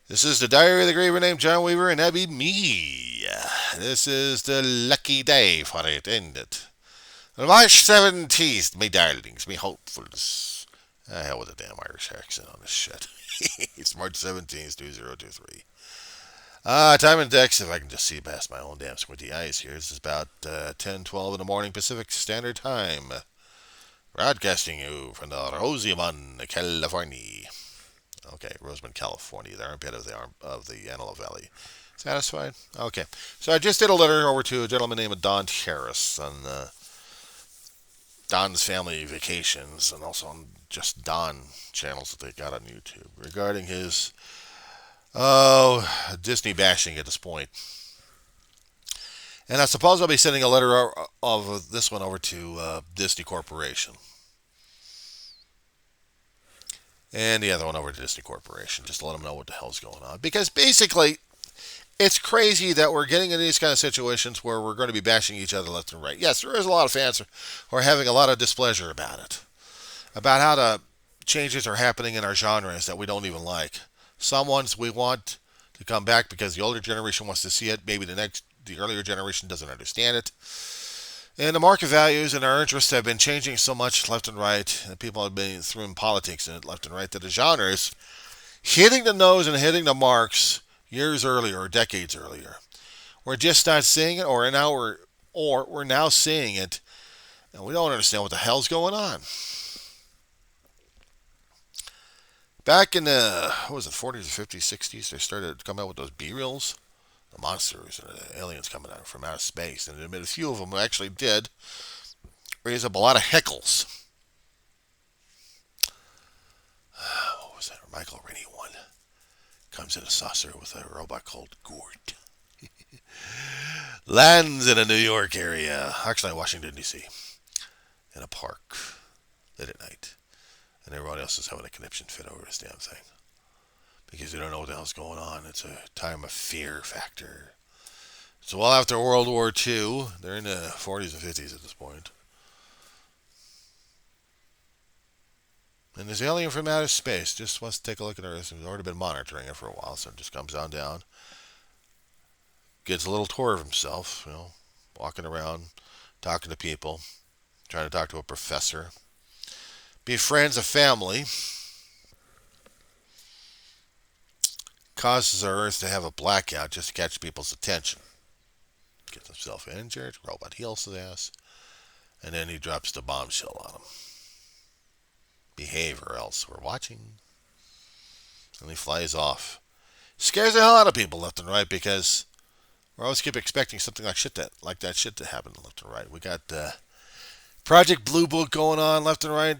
This is the Diary of the Graver named John Weaver, and that be me. This is the lucky day for it, isn't it? March 17th, me darlings, me hopefuls. Hell with a damn Irish accent on this shit. It's March 17th, 2023. Time index, if I can just see past my own damn squinty eyes here. This is about 10:12 in the morning Pacific Standard Time. Broadcasting you from the Rosamond, California. Okay, Rosamond, California, the armpit of the Antelope Valley. Satisfied? Okay. So I just did a letter over to a gentleman named Don Harris on Don's Family Vacations and also on just Don channels that they got on YouTube regarding his Disney bashing at this point. And I suppose I'll be sending a letter of this one over to Disney Corporation. And the other one over to Disney Corporation, just to let them know what the hell's going on. Because basically, it's crazy that we're getting in these kind of situations where we're going to be bashing each other left and right. Yes, there is a lot of fans who are having a lot of displeasure about it, about how the changes are happening in our genres that we don't even like. Some ones we want to come back because the older generation wants to see it. Maybe the earlier generation doesn't understand it. And the market values and our interests have been changing so much left and right, and people have been throwing politics in it left and right, that the genre is hitting the nose and hitting the marks years earlier or decades earlier. We're just not seeing it, or we're now seeing it, and we don't understand what the hell's going on. Back in the what was it, 40s or 50s, 60s, they started coming out with those B-reels, the monsters and the aliens coming out from outer space, and a few of them actually did raise up a lot of heckles. What was that? Michael Rennie one comes in a saucer with a robot called Gort. Lands in a New York area, actually Washington D.C., in a park late at night, and everybody else is having a conniption fit over this damn thing because they don't know what the hell's going on. It's a time of fear factor. So well after World War II, they're in the 40s and 50s at this point. And this alien from outer space just wants to take a look at Earth. He's already been monitoring it for a while, so it just comes on down, gets a little tour of himself, walking around, talking to people, trying to talk to a professor, befriends a family, causes our Earth to have a blackout just to catch people's attention. Gets himself injured, robot heals his ass, and then he drops the bombshell on him. Behave or else we're watching. And he flies off. Scares the hell out of people left and right because we always keep expecting something like that shit to happen left and right. We got Project Blue Book going on left and right.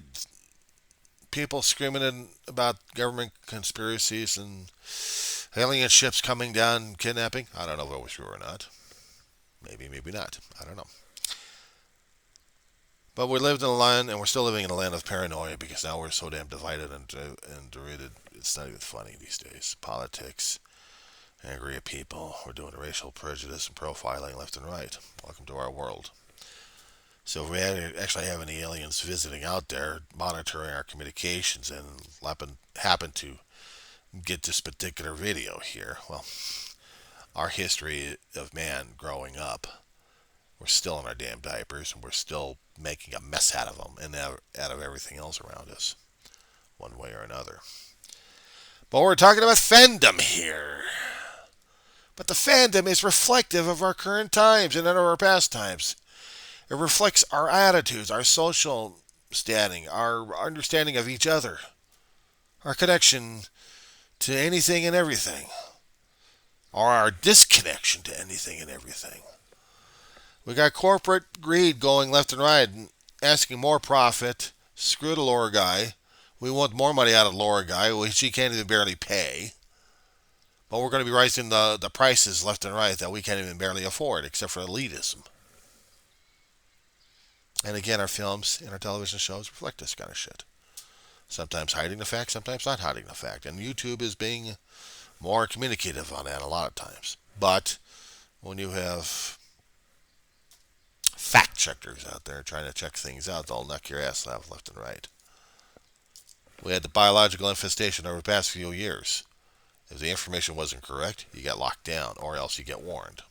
People screaming about government conspiracies and alien ships coming down, kidnapping. I don't know if it was true or not. Maybe, maybe not. I don't know. But we lived in a land, and we're still living in a land of paranoia because now we're so damn divided and derided. It's not even funny these days. Politics, angry at people. We're doing racial prejudice and profiling left and right. Welcome to our world. So if we actually have any aliens visiting out there, monitoring our communications, and happen to get this particular video here, well, our history of man growing up, we're still in our damn diapers, and we're still making a mess out of them and out of everything else around us, one way or another. But we're talking about fandom here. But the fandom is reflective of our current times and of our past times. It reflects our attitudes, our social standing, our understanding of each other, our connection to anything and everything, or our disconnection to anything and everything. We got corporate greed going left and right, and asking more profit. Screw the lower guy. We want more money out of the lower guy, which he can't even barely pay. But we're going to be raising the prices left and right that we can't even barely afford, except for elitism. And again, our films and our television shows reflect this kind of shit. Sometimes hiding the fact, sometimes not hiding the fact. And YouTube is being more communicative on that a lot of times. But when you have fact checkers out there trying to check things out, they'll knock your ass out left and right. We had the biological infestation over the past few years. If the information wasn't correct, you get locked down, or else you get warned.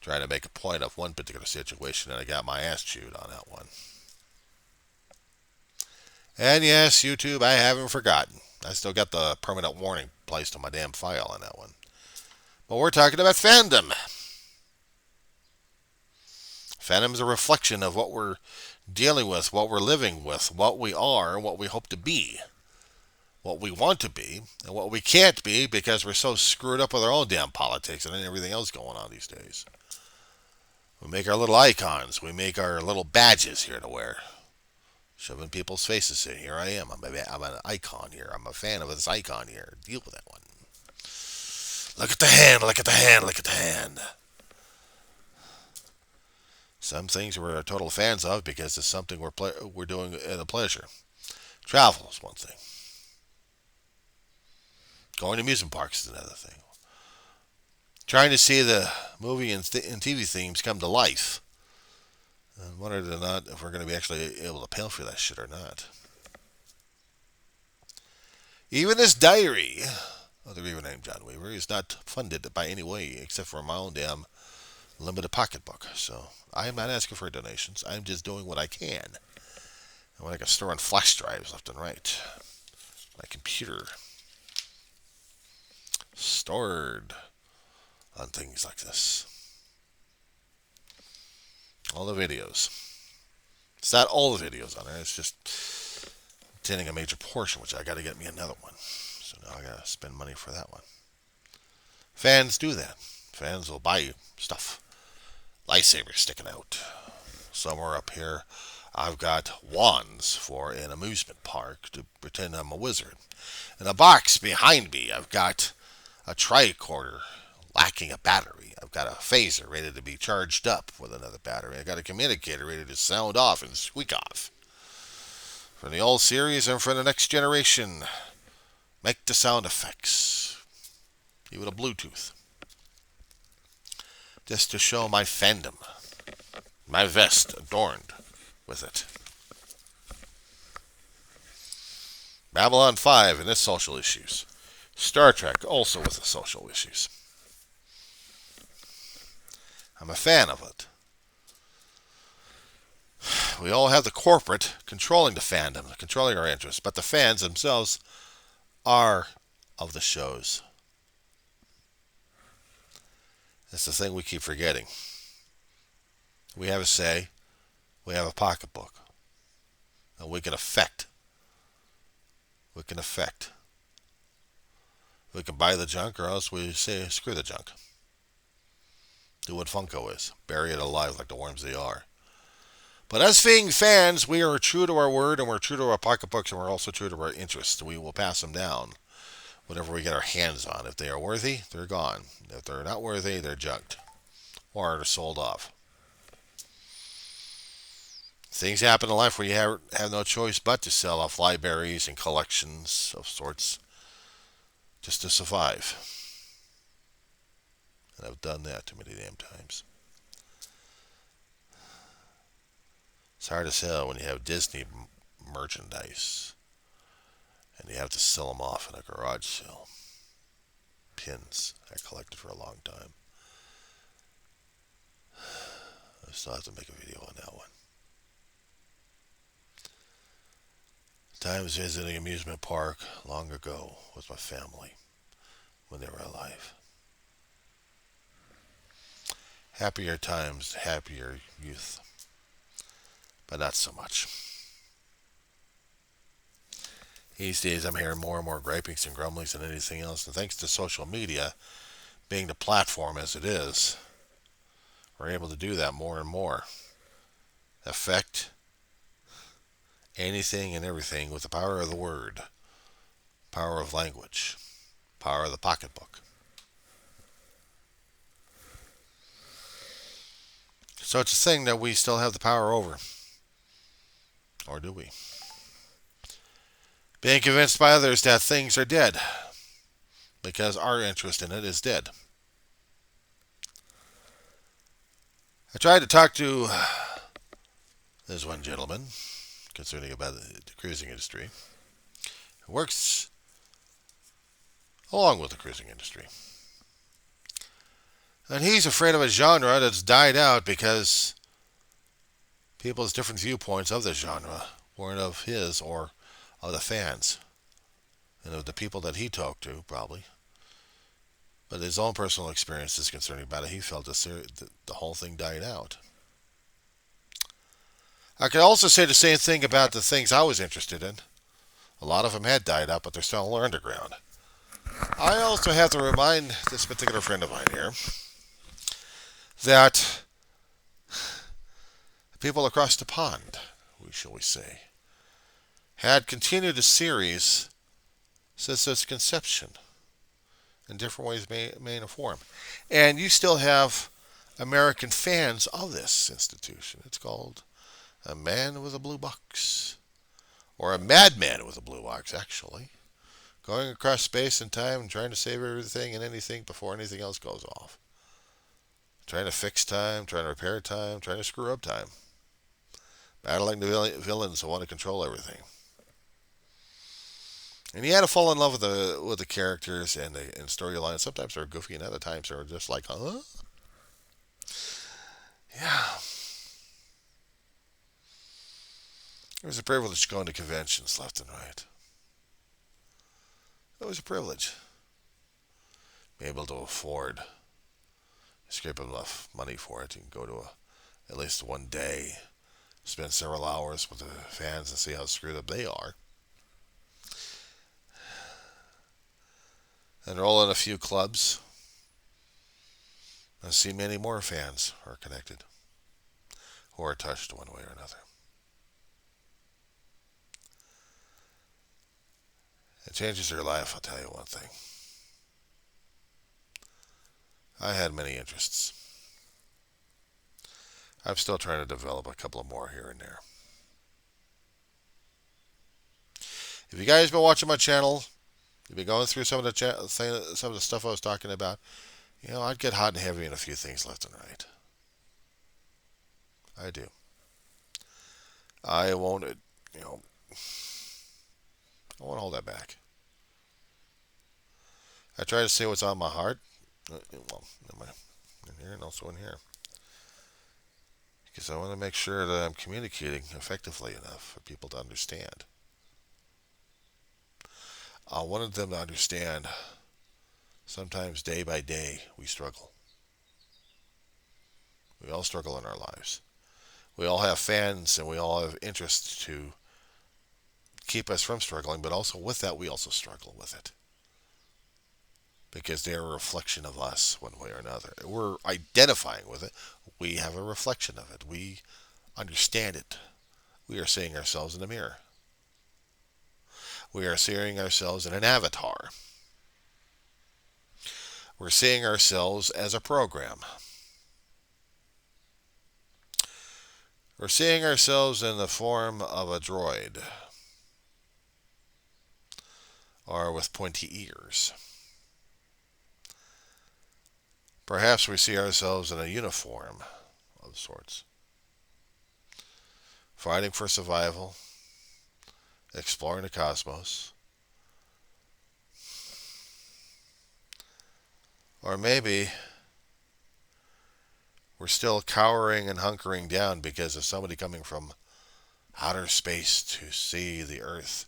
Trying to make a point of one particular situation, and I got my ass chewed on that one. And yes, YouTube, I haven't forgotten. I still got the permanent warning placed on my damn file on that one. But we're talking about fandom. Fandom is a reflection of what we're dealing with, what we're living with, what we are, what we hope to be, what we want to be, and what we can't be because we're so screwed up with our own damn politics and everything else going on these days. We make our little icons. We make our little badges here to wear. Shoving people's faces in. Here I am. I'm an icon here. I'm a fan of this icon here. Deal with that one. Look at the hand. Look at the hand. Look at the hand. Some things we're total fans of because it's something we're doing at a pleasure. Travel is one thing. Going to amusement parks is another thing. Trying to see the movie and TV themes come to life. And whether or not if we're going to be actually able to pay for that shit or not. Even this diary of the Reaver named John Weaver is not funded by any way except for my own damn limited pocketbook. So I am not asking for donations. I'm just doing what I can. And what I can store on flash drives left and right. My computer stored on things like this. All the videos. It's not all the videos on there. It's just containing a major portion, which I got to get me another one. So now I got to spend money for that one. Fans do that. Fans will buy you stuff. Lightsabers sticking out. Somewhere up here, I've got wands for an amusement park to pretend I'm a wizard. In a box behind me, I've got a tricorder lacking a battery. I've got a phaser ready to be charged up with another battery. I've got a communicator ready to sound off and squeak off. For the old series and for the next generation, make the sound effects. Even a Bluetooth. Just to show my fandom. My vest adorned with it. Babylon 5 and its social issues. Star Trek also with the social issues. I'm a fan of it. We all have the corporate controlling the fandom, controlling our interests, but the fans themselves are of the shows. That's the thing we keep forgetting. We have a say, we have a pocketbook, and we can affect. We can affect. We can buy the junk, or else we say, screw the junk. Do what Funko is. Bury it alive like the worms they are. But as being fans, we are true to our word, and we're true to our pocketbooks, and we're also true to our interests. We will pass them down, whatever we get our hands on. If they are worthy, they're gone. If they're not worthy, they're junked. Or they're sold off. Things happen in life where you have no choice but to sell off libraries and collections of sorts just to survive. And I've done that too many damn times. It's hard to sell when you have Disney merchandise and you have to sell them off in a garage sale. Pins I collected for a long time. I still have to make a video on that one. Times visiting amusement park long ago with my family when they were alive. Happier times, happier youth. But not so much. These days I'm hearing more and more gripings and grumblings than anything else. And thanks to social media being the platform as it is, we're able to do that more and more. Affect anything and everything with the power of the word, power of language, power of the pocketbook. So it's a thing that we still have the power over. Or do we? Being convinced by others that things are dead because our interest in it is dead. I tried to talk to this one gentleman concerning about the cruising industry. He works along with the cruising industry. And he's afraid of a genre that's died out because people's different viewpoints of the genre weren't of his or of the fans and of the people that he talked to, probably. But his own personal experiences concerning about it, he felt the whole thing died out. I could also say the same thing about the things I was interested in. A lot of them had died out, but they're still underground. I also have to remind this particular friend of mine here that people across the pond, shall we say, had continued the series since its conception in different ways, main form. And you still have American fans of this institution. It's called A Man with a Blue Box. Or a madman with a blue box, actually. Going across space and time and trying to save everything and anything before anything else goes off. Trying to fix time, trying to repair time, trying to screw up time. Battling the villains who want to control everything. And you had to fall in love with the characters and the storyline. Sometimes they're goofy, and other times they're just like, huh? Yeah. It was a privilege going to conventions left and right. It was a privilege. Be able to afford, scrape enough money for it. You can go to at least one day, spend several hours with the fans and see how screwed up they are. Enroll in a few clubs and see many more fans are connected who are touched one way or another. It changes your life, I'll tell you one thing. I had many interests. I'm still trying to develop a couple of more here and there. If you guys been watching my channel, you've been going through some of the stuff I was talking about, I'd get hot and heavy in a few things left and right. I do. I won't, I won't hold that back. I try to say what's on my heart. Well, in here and also in here. Because I want to make sure that I'm communicating effectively enough for people to understand. I wanted them to understand sometimes day by day we struggle. We all struggle in our lives. We all have fans and we all have interests to keep us from struggling, but also with that we also struggle with it. Because they're a reflection of us one way or another. We're identifying with it. We have a reflection of it. We understand it. We are seeing ourselves in a mirror. We are seeing ourselves in an avatar. We're seeing ourselves as a program. We're seeing ourselves in the form of a droid. Or with pointy ears. Perhaps we see ourselves in a uniform of sorts. Fighting for survival. Exploring the cosmos. Or maybe we're still cowering and hunkering down because of somebody coming from outer space to see the Earth.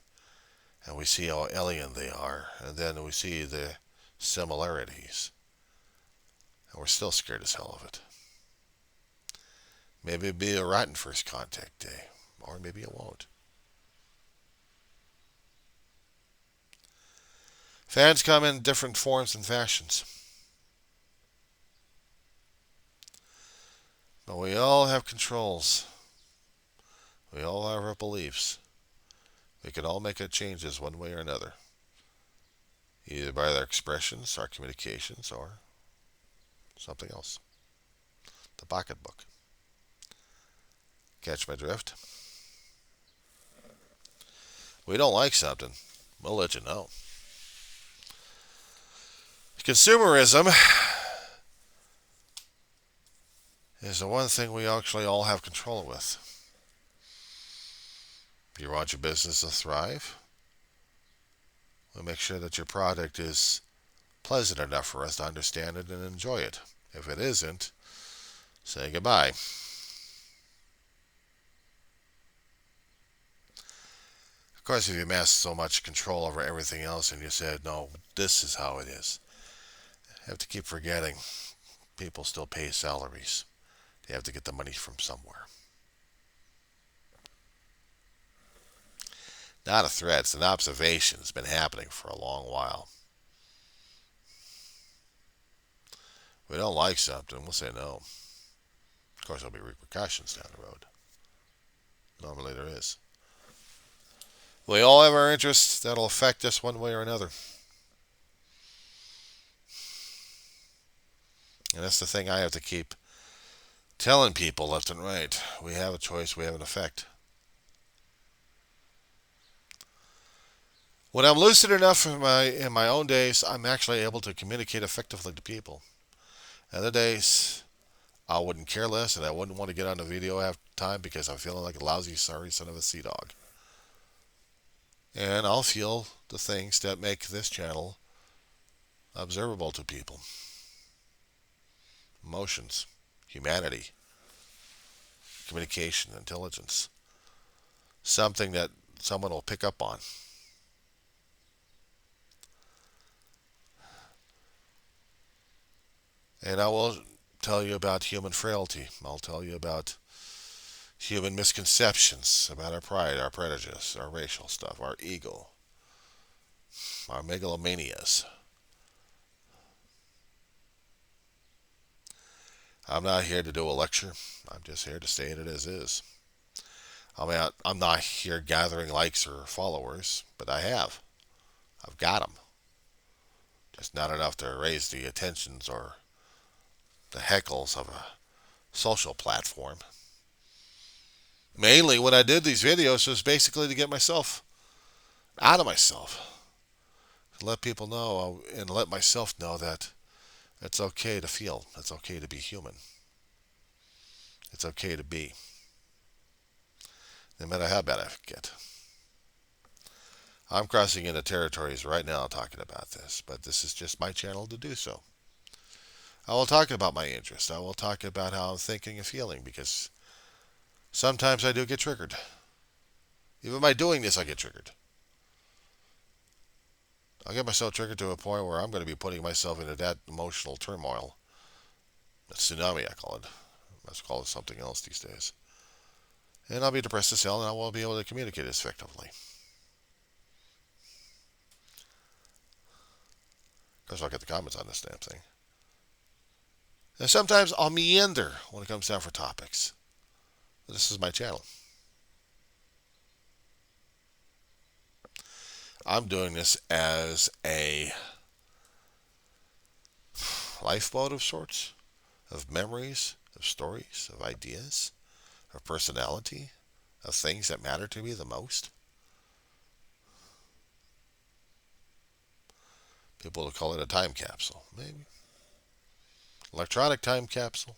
And we see how alien they are. And then we see the similarities. And we're still scared as hell of it. Maybe it'll be a rotten first contact day. Or maybe it won't. Fans come in different forms and fashions. But we all have controls. We all have our beliefs. We can all make changes one way or another. Either by their expressions, our communications, or something else. The pocketbook. Catch my drift? We don't like something, we'll let you know. Consumerism is the one thing we actually all have control with. If you want your business to thrive, we'll make sure that your product is pleasant enough for us to understand it and enjoy it. If it isn't, say goodbye. Of course, if you amass so much control over everything else and you said, no, this is how it is, you have to keep forgetting people still pay salaries. They have to get the money from somewhere. Not a threat, it's an observation. It's been happening for a long while. If we don't like something, we'll say no. Of course, there'll be repercussions down the road. Normally there is. We all have our interests that'll affect us one way or another. And that's the thing I have to keep telling people left and right. We have a choice, we have an effect. When I'm lucid enough in my own days, I'm actually able to communicate effectively to people. Other days, I wouldn't care less, and I wouldn't want to get on the video half the time because I'm feeling like a lousy, sorry son of a sea dog. And I'll feel the things that make this channel observable to people. Emotions, humanity, communication, intelligence. Something that someone will pick up on. And I will tell you about human frailty. I'll tell you about human misconceptions about our pride, our prejudice, our racial stuff, our ego, our megalomanias. I'm not here to do a lecture. I'm just here to state it as is. I'm not here gathering likes or followers, but I have. I've got them. Just not enough to raise the attentions or the heckles of a social platform. Mainly when I did these videos was basically to get myself out of myself. To let people know and let myself know that it's okay to feel. It's okay to be human. It's okay to be. No matter how bad I get. I'm crossing into territories right now talking about this, but this is just my channel to do so. I will talk about my interests. I will talk about how I'm thinking and feeling because sometimes I do get triggered. Even by doing this, I get triggered. I'll get myself triggered to a point where I'm going to be putting myself into that emotional turmoil. A tsunami, I call it. Let's call it something else these days. And I'll be depressed as hell, and I won't be able to communicate as effectively. Of course, I'll get the comments on this damn thing. And sometimes I'll meander when it comes down for topics. This is my channel. I'm doing this as a lifeboat of sorts, of memories, of stories, of ideas, of personality, of things that matter to me the most. People will call it a time capsule, maybe. Electronic time capsule.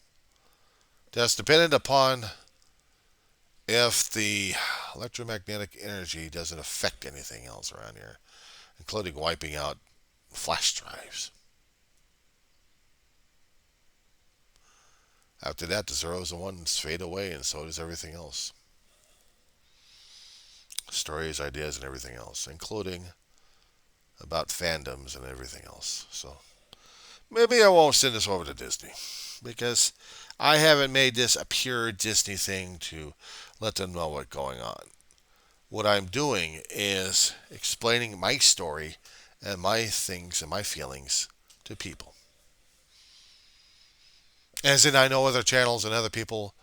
That's dependent upon if the electromagnetic energy doesn't affect anything else around here, including wiping out flash drives. After that, the zeros and ones fade away, and so does everything else. Stories, ideas, and everything else, including about fandoms and everything else. So maybe I won't send this over to Disney because I haven't made this a pure Disney thing to let them know what's going on. What I'm doing is explaining my story and my things and my feelings to people. As in, I know other channels and other people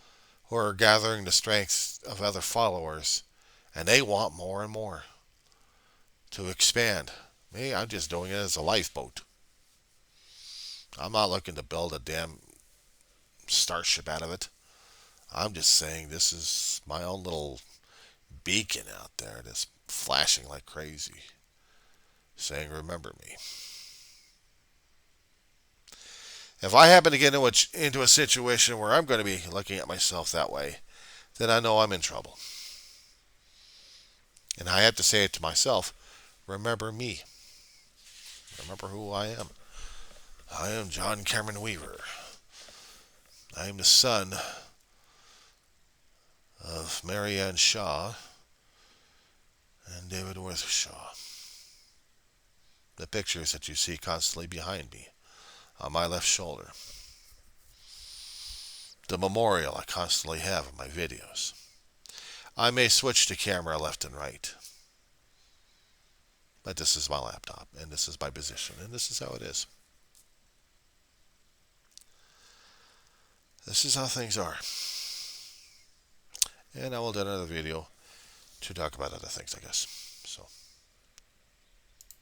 who are gathering the strength of other followers, and they want more and more to expand. Me, I'm just doing it as a lifeboat. I'm not looking to build a damn starship out of it. I'm just saying this is my own little beacon out there that's flashing like crazy, saying, remember me. If I happen to get into a situation where I'm going to be looking at myself that way, then I know I'm in trouble. And I have to say it to myself, remember me. Remember who I am. I am John Cameron Weaver. I am the son of Mary Ann Shaw and David Worth Shaw. The pictures that you see constantly behind me on my left shoulder. The memorial I constantly have in my videos. I may switch to camera left and right, but this is my laptop, and this is my position, and this is how it is. This is how things are. And I will do another video to talk about other things, I guess. So.